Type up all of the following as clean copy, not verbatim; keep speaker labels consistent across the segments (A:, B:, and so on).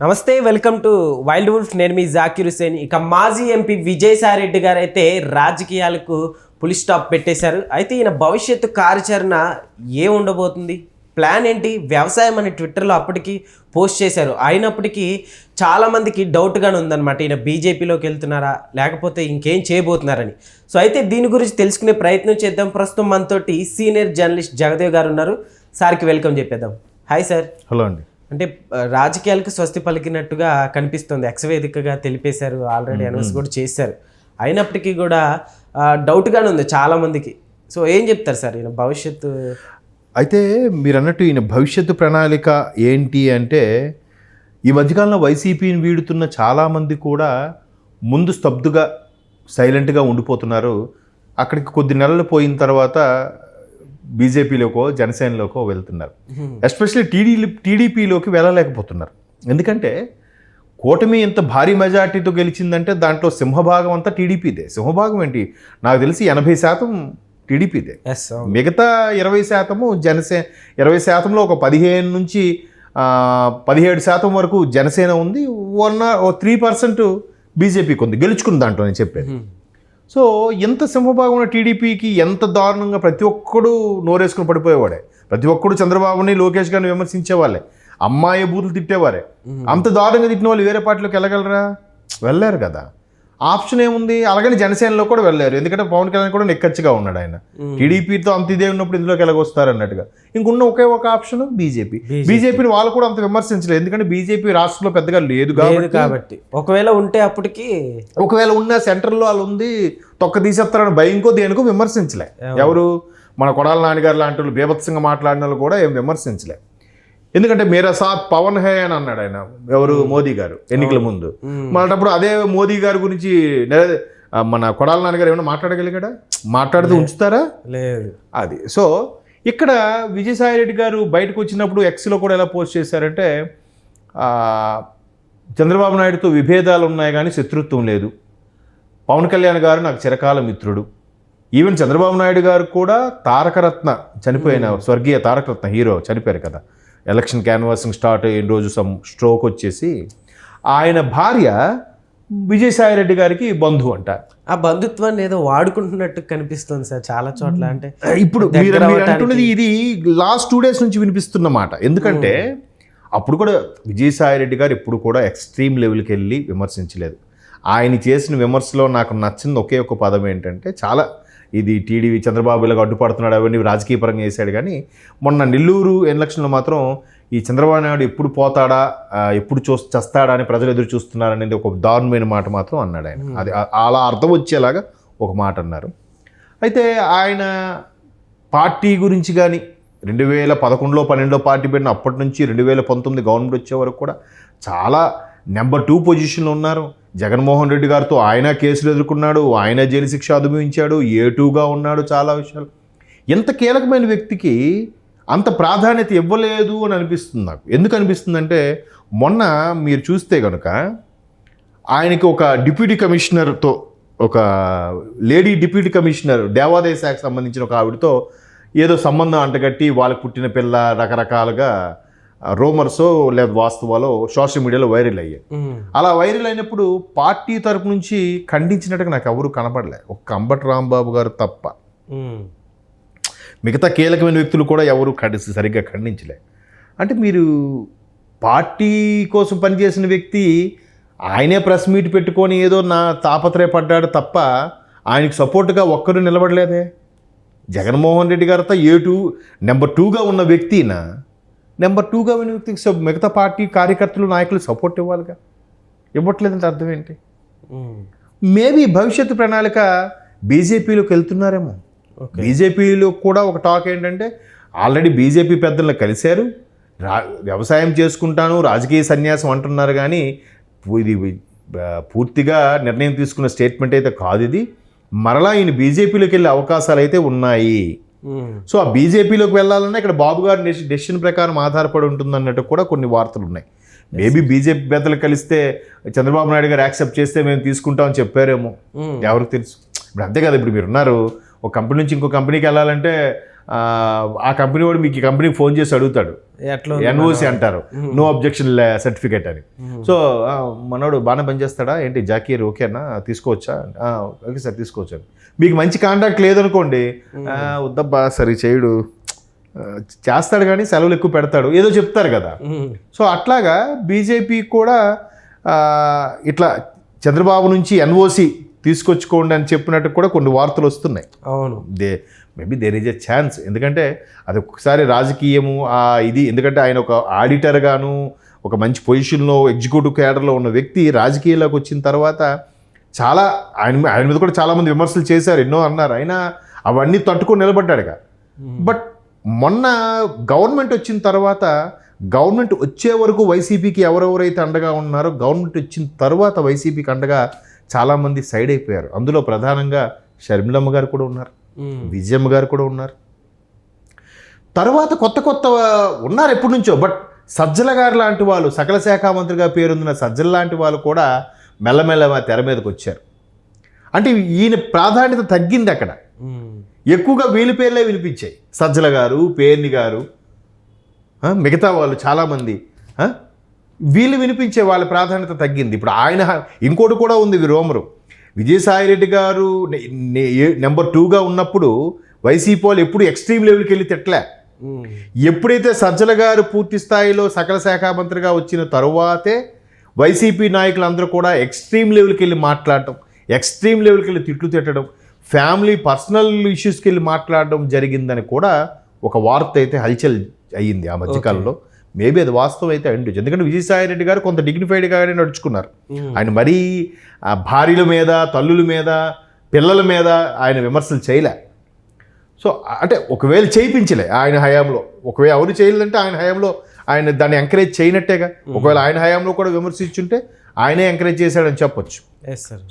A: నమస్తే, welcome to wild wolf. నేను మీ జాకిర్ హుసేన్. ఇక మాజీ ఎంపీ విజయసాయి రెడ్డి గారు అయితే రాజకీయాలకు పులి స్టాప్ పెట్టేశారు. అయితే ఈయన భవిష్యత్తు కార్యాచరణ ఏ ఉండబోతుంది, ప్లాన్ ఏంటి, వ్యవసాయం అని ట్విట్టర్లో అప్పటికి పోస్ట్ చేశారు. అయినప్పటికీ చాలామందికి డౌట్గానే ఉందన్నమాట, ఈయన బీజేపీలోకి వెళ్తున్నారా లేకపోతే ఇంకేం చేయబోతున్నారని. సో అయితే దీని గురించి తెలుసుకునే ప్రయత్నం చేద్దాం. ప్రస్తుతం మనతోటి సీనియర్ జర్నలిస్ట్ జగదేవ్ గారు ఉన్నారు. సార్కి వెల్కమ్ చెప్పేద్దాం. Hi sir.
B: హలో అండి.
A: అంటే రాజకీయాలకు స్వస్తి పలికినట్టుగా కనిపిస్తుంది. ఎక్స్వేదికగా తెలిపేశారు, ఆల్రెడీ అనౌన్స్ కూడా చేశారు. అయినప్పటికీ కూడా డౌట్గానే ఉంది చాలామందికి. సో ఏం చెప్తారు సార్ ఈయన భవిష్యత్తు?
B: అయితే మీరు అన్నట్టు ఈయన భవిష్యత్తు ప్రణాళిక ఏంటి అంటే, ఈ మధ్యకాలంలో వైసీపీని వీడుతున్న చాలామంది కూడా ముందు స్తబ్దుగా సైలెంట్గా ఉండిపోతున్నారు. అక్కడికి కొద్ది నెలలు పోయిన తర్వాత బీజేపీలోకో జనసేనలోకో వెళ్తున్నారు. ఎస్పెషల్లీ టీడీపీలోకి వెళ్ళలేకపోతున్నారు. ఎందుకంటే కూటమి ఇంత భారీ మెజార్టీతో గెలిచిందంటే దాంట్లో సింహభాగం అంతా టీడీపీదే. సింహభాగం ఏంటి, నాకు తెలిసి 80% టీడీపీదే. మిగతా 20% జనసేన. 20%లో ఒక 15 నుంచి 17% వరకు జనసేన ఉంది. 3% బీజేపీకి ఉంది గెలుచుకున్న దాంట్లో నేను చెప్పేది. సో ఎంత సింహభాగం ఉన్న టీడీపీకి ఎంత దారుణంగా ప్రతి ఒక్కడు నోరేసుకుని పడిపోయేవాడే. ప్రతి ఒక్కడు చంద్రబాబుని లోకేష్ గారిని విమర్శించేవాళ్ళే, అమ్మాయి బూతులు తిట్టేవారే. అంత దారుణంగా తిట్టిన వాళ్ళు వేరే పార్టీలోకి వెళ్ళగలరా? వెళ్ళారు కదా. ఆప్షన్ ఏముంది? అలాగని జనసేనలో కూడా వెళ్ళారు. ఎందుకంటే పవన్ కళ్యాణ్ కూడా నెక్కచ్చిగా ఉన్నాడు. ఆయన టీడీపీతో అంత ఇదే ఉన్నప్పుడు ఇందులోకి ఎలాగొస్తారు అన్నట్టుగా. ఇంకున్న ఒకే ఒక ఆప్షన్ బీజేపీ. బీజేపీని వాళ్ళు కూడా అంత విమర్శించలేదు, ఎందుకంటే బీజేపీ రాష్ట్రంలో పెద్దగా లేదు కాబట్టి.
A: ఒకవేళ ఉంటే అప్పటికి,
B: ఒకవేళ ఉన్న సెంటర్లో వాళ్ళు ఉంది తొక్క తీసేస్తారని భయంకో దేనికో విమర్శించలే. ఎవరు? మన కొడాల నాన్నగారు లాంటి వాళ్ళు బీభత్సంగా మాట్లాడిన వాళ్ళు కూడా ఏం విమర్శించలే. ఎందుకంటే మేరా సాత్ పవన్ హే అని అన్నాడు ఆయన, ఎవరు? మోదీ గారు ఎన్నికల ముందు. మళ్ళటప్పుడు అదే మోదీ గారి గురించి మన కొడాల నాన్నగారు ఏమైనా మాట్లాడగలిగాడా? మాట్లాడుతూ ఉంచుతారా?
A: లేదు.
B: అది. సో ఇక్కడ విజయసాయి రెడ్డి గారు బయటకు వచ్చినప్పుడు ఎక్స్లో కూడా ఎలా పోస్ట్ చేశారంటే, చంద్రబాబు నాయుడుతో విభేదాలు ఉన్నాయి కానీ శత్రుత్వం లేదు. పవన్ కళ్యాణ్ గారు నాకు చిరకాల మిత్రుడు. ఈవెన్ చంద్రబాబు నాయుడు గారు కూడా తారకరత్న చనిపోయిన స్వర్గీయ తారకరత్న హీరో చనిపోయారు కదా, ఎలక్షన్ క్యాన్వాసింగ్ స్టార్ట్ అయిన రోజు స్ట్రోక్ వచ్చేసి. ఆయన భార్య విజయసాయి రెడ్డి గారికి బంధువు అంట.
A: ఆ బంధుత్వాన్ని ఏదో వాడుకుంటున్నట్టు కనిపిస్తుంది సార్ చాలా చోట్ల. అంటే
B: ఇప్పుడు మీరు అంటున్నది ఇది లాస్ట్ 2 days నుంచి వినిపిస్తున్న మాట. ఎందుకంటే అప్పుడు కూడా విజయసాయి రెడ్డి గారు ఎప్పుడు కూడా ఎక్స్ట్రీమ్ లెవెల్కి వెళ్ళి విమర్శించలేదు. ఆయన చేసిన విమర్శలో నాకు నచ్చింది ఒకే ఒక పదం ఏంటంటే, చాలా ఇది టీడీపీ చంద్రబాబు ఇలాగ అడ్డుపడుతున్నాడు అవన్నీ రాజకీయ పరంగా చేశాడు. కానీ మొన్న నెల్లూరు ఎలక్షన్లో మాత్రం ఈ చంద్రబాబు నాయుడు ఎప్పుడు పోతాడా, ఎప్పుడు చస్తాడా అని ప్రజలు ఎదురు చూస్తున్నారనేది ఒక దారుణమైన మాట మాత్రం అన్నాడు ఆయన. అది అలా అర్థం వచ్చేలాగా ఒక మాట అన్నారు. అయితే ఆయన పార్టీ గురించి కానీ 2011లో 12లో పార్టీ పెట్టిన అప్పటి నుంచి 2019 గవర్నమెంట్ వచ్చే వరకు కూడా చాలా నెంబర్ 2 పొజిషన్లో ఉన్నారు. జగన్మోహన్ రెడ్డి గారితో ఆయన కేసులు ఎదుర్కొన్నాడు, ఆయన జైలు శిక్ష అనుభవించాడు, A2గా ఉన్నాడు. చాలా విషయాలు. ఎంత కీలకమైన వ్యక్తికి అంత ప్రాధాన్యత ఇవ్వలేదు అని అనిపిస్తుంది నాకు. ఎందుకు అనిపిస్తుందంటే, మొన్న మీరు చూస్తే కనుక ఆయనకి ఒక డిప్యూటీ కమిషనర్తో, ఒక లేడీ డిప్యూటీ కమిషనర్ దేవాదాయ శాఖకు సంబంధించిన ఒక ఆవిడతో ఏదో సంబంధం అంటగట్టి వాళ్ళకి పుట్టిన పిల్ల రకరకాలుగా రూమర్సో లేదా వాస్తవాలో సోషల్ మీడియాలో వైరల్ అయ్యాయి. అలా వైరల్ అయినప్పుడు పార్టీ తరపు నుంచి ఖండించినట్టుగా నాకు ఎవరు కనపడలే, ఒక్క అంబటి రాంబాబు గారు తప్ప. మిగతా కీలకమైన వ్యక్తులు కూడా ఎవరు సరిగ్గా ఖండించలే. అంటే మీరు పార్టీ కోసం పనిచేసిన వ్యక్తి ఆయనే ప్రెస్ మీట్ పెట్టుకొని ఏదో నా తాపత్రయపడ్డాడు తప్ప ఆయనకు సపోర్ట్గా ఒక్కరు నిలబడలేదే. జగన్మోహన్ రెడ్డి గారితో నెంబర్ 2గా ఉన్న వ్యక్తినా, నెంబర్ 2గా ఉన్న వ్యక్తికి మిగతా పార్టీ కార్యకర్తలు నాయకులు సపోర్ట్ ఇవ్వాలిగా. ఇవ్వట్లేదంటే అర్థం ఏంటి? మేబీ భవిష్యత్తు ప్రణాళిక బీజేపీలోకి వెళ్తున్నారేమో. బీజేపీలో కూడా ఒక టాక్ ఏంటంటే, ఆల్రెడీ బీజేపీ పెద్దలను కలిశారు, వ్యవసాయం చేసుకుంటాను రాజకీయ సన్యాసం అంటున్నారు. కానీ ఇది పూర్తిగా నిర్ణయం తీసుకున్న స్టేట్మెంట్ అయితే కాదు. ఇది మరలా ఈయన బీజేపీలోకి వెళ్ళే అవకాశాలు అయితే ఉన్నాయి. సో ఆ బీజేపీలోకి వెళ్ళాలన్నా ఇక్కడ బాబు గారి డెసిషన్ ప్రకారం ఆధారపడి ఉంటుంది అన్నట్టు కూడా కొన్ని వార్తలు ఉన్నాయి. మేబీ బీజేపీ పెద్దలు కలిస్తే చంద్రబాబు నాయుడు గారు యాక్సెప్ట్ చేస్తే మేము తీసుకుంటామని చెప్పారేమో, ఎవరికి తెలుసు. ఇప్పుడు అంతే కదా, ఇప్పుడు మీరు ఉన్నారు ఒక కంపెనీ నుంచి ఇంకో కంపెనీకి వెళ్ళాలంటే ఆ కంపెనీ వాడు మీకు ఈ కంపెనీకి ఫోన్ చేసి అడుగుతాడు,
A: ఎట్లా
B: ఎన్ఓసి అంటారు, నో అబ్జెక్షన్ సర్టిఫికేట్ అని. సో మనోడు బాగానే పనిచేస్తాడా ఏంటి, జాకీర్ ఓకేనా, తీసుకోవచ్చా, ఓకే సార్ తీసుకోవచ్చు అని. మీకు మంచి కాంటాక్ట్ లేదనుకోండి, వద్దబ్బా సరే చేయడు, చేస్తాడు కానీ సెలవులు ఎక్కువ పెడతాడు, ఏదో చెప్తారు కదా. సో అట్లాగా బీజేపీ కూడా ఇట్లా చంద్రబాబు నుంచి ఎన్ఓసి తీసుకొచ్చుకోండి అని చెప్పినట్టు కూడా కొన్ని వార్తలు వస్తున్నాయి.
A: అవును,
B: maybe there is a chance. ఎందుకంటే అది ఒక్కసారి రాజకీయము ఇది, ఎందుకంటే ఆయన ఒక ఆడిటర్ గాను ఒక మంచి పొజిషన్లో ఎగ్జిక్యూటివ్ క్యాడర్లో ఉన్న వ్యక్తి రాజకీయాల్లోకి వచ్చిన తర్వాత చాలా ఆయన మీద కూడా చాలామంది విమర్శలు చేశారు, ఎన్నో అన్నారు, అయినా అవన్నీ తట్టుకొని నిలబడ్డాడుగా. బట్ మొన్న గవర్నమెంట్ వచ్చిన తర్వాత, గవర్నమెంట్ వచ్చే వరకు వైసీపీకి ఎవరెవరైతే అండగా ఉన్నారో, గవర్నమెంట్ వచ్చిన తర్వాత వైసీపీకి అండగా చాలామంది సైడ్ అయిపోయారు. అందులో ప్రధానంగా షర్మిలమ్మ గారు కూడా ఉన్నారు, విజయమ్మ గారు కూడా ఉన్నారు, తర్వాత కొత్త ఉన్నారు ఎప్పటి నుంచో. బట్ సజ్జల గారు లాంటి వాళ్ళు, సకల శాఖ మంత్రిగా పేరొందిన సజ్జల లాంటి వాళ్ళు కూడా మెల్లమెల్ల తెర మీదకి వచ్చారు. అంటే ఈయన ప్రాధాన్యత తగ్గింది అక్కడ, ఎక్కువగా వీళ్ళ పేర్లే వినిపించాయి, సజ్జల గారు, పేర్ని గారు, మిగతా వాళ్ళు చాలామంది వీళ్ళు వినిపించే వాళ్ళ ప్రాధాన్యత తగ్గింది. ఇప్పుడు ఆయన ఇంకోటి కూడా ఉంది, రోమరు విజయసాయిరెడ్డి గారు నెంబర్ 2గా ఉన్నప్పుడు వైసీపీ వాళ్ళు ఎప్పుడు ఎక్స్ట్రీమ్ లెవెల్కి వెళ్ళి తిట్టలే. ఎప్పుడైతే సజ్జల గారు పూర్తి స్థాయిలో సకల శాఖ మంత్రిగా వచ్చిన తరువాతే వైసీపీ నాయకులందరూ కూడా ఎక్స్ట్రీమ్ లెవెల్కి వెళ్ళి మాట్లాడటం, ఎక్స్ట్రీమ్ లెవెల్కి వెళ్ళి తిట్లు తిట్టడం, ఫ్యామిలీ పర్సనల్ ఇష్యూస్కి వెళ్ళి మాట్లాడడం జరిగిందని కూడా ఒక వార్త అయితే హల్చల్ అయ్యింది ఆ మధ్యకాలంలో. మేబీ అది వాస్తవం అయితే అండి, ఎందుకంటే విజయసాయిరెడ్డి గారు కొంత డిగ్నిఫైడ్గానే నడుచుకున్నారు. ఆయన మరీ భార్యల మీద, తల్లుల మీద, పిల్లల మీద ఆయన విమర్శలు చేయలే. సో అంటే ఒకవేళ చేయించలే ఆయన హయాంలో, ఒకవేళ ఎవరు చేయలేదంటే ఆయన హయాంలో ఆయన దాన్ని ఎంకరేజ్ చేయనట్టేగా. ఒకవేళ ఆయన హయాంలో కూడా విమర్శించుంటే ఆయనే ఎంకరేజ్ చేశాడని చెప్పొచ్చు.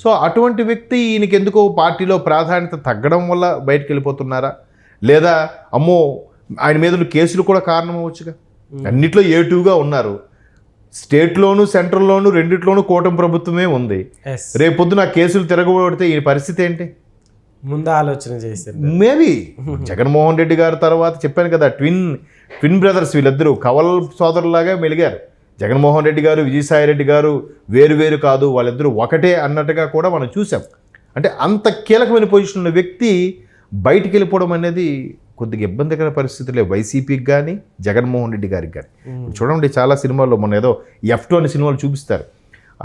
B: సో అటువంటి వ్యక్తి ఈయనకి ఎందుకో పార్టీలో ప్రాధాన్యత తగ్గడం వల్ల బయటకు వెళ్ళిపోతున్నారా, లేదా అమ్మో ఆయన మీద కేసులు కూడా కారణం అవ్వచ్చుగా. అన్నిట్లో A2గా ఉన్నారు, స్టేట్లోను సెంట్రల్లోను రెండిట్లోనూ కూటమి ప్రభుత్వమే ఉంది. రేపొద్దున కేసులు తిరగబడితే ఈ పరిస్థితి ఏంటి?
A: ముందు ఆలోచన చేశారు.
B: మేబీ జగన్మోహన్ రెడ్డి గారు తర్వాత చెప్పాను కదా, ట్విన్ బ్రదర్స్ వీళ్ళిద్దరూ కవల్ సోదరులాగా మెలిగారు. జగన్మోహన్ రెడ్డి గారు, విజయసాయిరెడ్డి గారు వేరు కాదు, వాళ్ళిద్దరూ ఒకటే అన్నట్టుగా కూడా మనం చూసాం. అంటే అంత కీలకమైన పొజిషన్ ఉన్న వ్యక్తి బయటికి వెళ్ళిపోవడం అనేది కొద్దిగా ఇబ్బందికర పరిస్థితులే వైసీపీకి కానీ జగన్మోహన్ రెడ్డి గారికి కానీ. చూడండి చాలా సినిమాల్లో మొన్న ఏదో F2 అనే సినిమాలు చూపిస్తారు,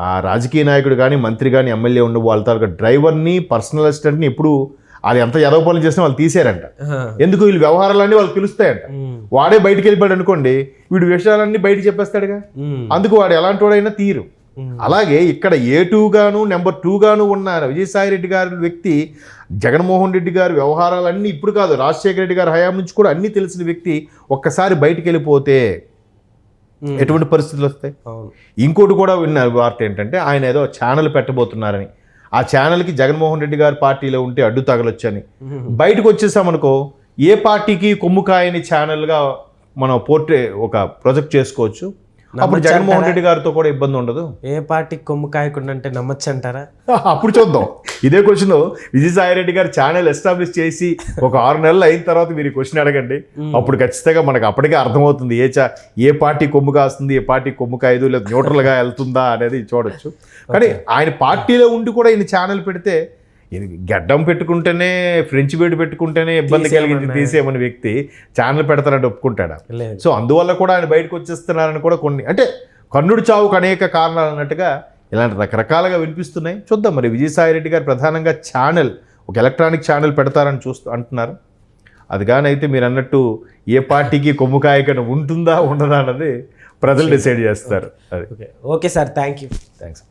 B: ఆ రాజకీయ నాయకుడు కానీ మంత్రి కానీ ఎమ్మెల్యే ఉండి వాళ్ళ తాలూకా డ్రైవర్ని, పర్సనల్ అసిస్టెంట్ని ఎప్పుడు వాళ్ళు ఎంత ఎదవ పనులు చేసినా వాళ్ళు తీసారంట. ఎందుకు? వీళ్ళు వ్యవహారాలన్నీ వాళ్ళు పిలుస్తాయంట. వాడే బయటికి వెళ్ళిపోయాడు అనుకోండి, వీడు విషయాలన్నీ బయట చెప్పేస్తాడుగా, అందుకు వాడు ఎలాంటి వాడైనా తీరు. అలాగే ఇక్కడ A2గాను నెంబర్ 2గాను ఉన్న విజయసాయిరెడ్డి గారి వ్యక్తి జగన్మోహన్ రెడ్డి గారి వ్యవహారాలన్నీ ఇప్పుడు కాదు, రాజశేఖర రెడ్డి గారి హయాం నుంచి కూడా అన్నీ తెలిసిన వ్యక్తి ఒక్కసారి బయటికి వెళ్ళిపోతే ఎటువంటి పరిస్థితులు వస్తాయి? ఇంకోటి కూడా విన్నారు వార్త ఏంటంటే, ఆయన ఏదో ఛానల్ పెట్టబోతున్నారని, ఆ ఛానల్కి జగన్మోహన్ రెడ్డి గారి పార్టీలో ఉంటే అడ్డు తగలొచ్చని. బయటకు వచ్చేసామనుకో ఏ పార్టీకి కొమ్ము కాయని ఛానల్గా మనం ఒక ప్రొజెక్ట్ చేసుకోవచ్చు. అప్పుడు జగన్మోహన్ రెడ్డి గారితో కూడా ఇబ్బంది ఉండదు.
A: ఏ పార్టీకి కొమ్ము కాయకుండా అంటే నమ్మచ్చు అంటారా?
B: అప్పుడు చూద్దాం. ఇదే క్వశ్చన్ విజయసాయిరెడ్డి గారు ఛానల్ ఎస్టాబ్లిష్ చేసి ఒక 6 నెలలు అయిన తర్వాత మీరు ఈ క్వశ్చన్ అడగండి, అప్పుడు ఖచ్చితంగా మనకు అప్పటికే అర్థమవుతుంది ఏ పార్టీ కొమ్ము కాస్తుంది, ఏ పార్టీ కొమ్ము కాయదు, లేదా న్యూట్రల్గా వెళ్తుందా అనేది చూడొచ్చు. కానీ ఆయన పార్టీలో ఉండి కూడా ఈయన ఛానల్ పెడితే, గడ్డం పెట్టుకుంటేనే ఫ్రెంచ్ బీడ్ పెట్టుకుంటేనే ఇబ్బంది కలిగింది తీసేయమని వ్యక్తి ఛానల్ పెడతారంటే ఒప్పుకుంటాడా? సో అందువల్ల కూడా ఆయన బయటకు వచ్చేస్తున్నారని కూడా కొన్ని, అంటే కన్నుడి చావుకు అనేక కారణాలు అన్నట్టుగా ఇలాంటి రకరకాలుగా వినిపిస్తున్నాయి. చూద్దాం మరి విజయసాయిరెడ్డి గారు ప్రధానంగా ఛానల్, ఒక ఎలక్ట్రానిక్ ఛానల్ పెడతారని అంటున్నారు. అది కానీ అయితే మీరు అన్నట్టు ఏ పార్టీకి కొమ్ము కాయకన ఉంటుందా ఉండదా అన్నది ప్రజలు డిసైడ్ చేస్తారు.
A: Okay sir, thanks.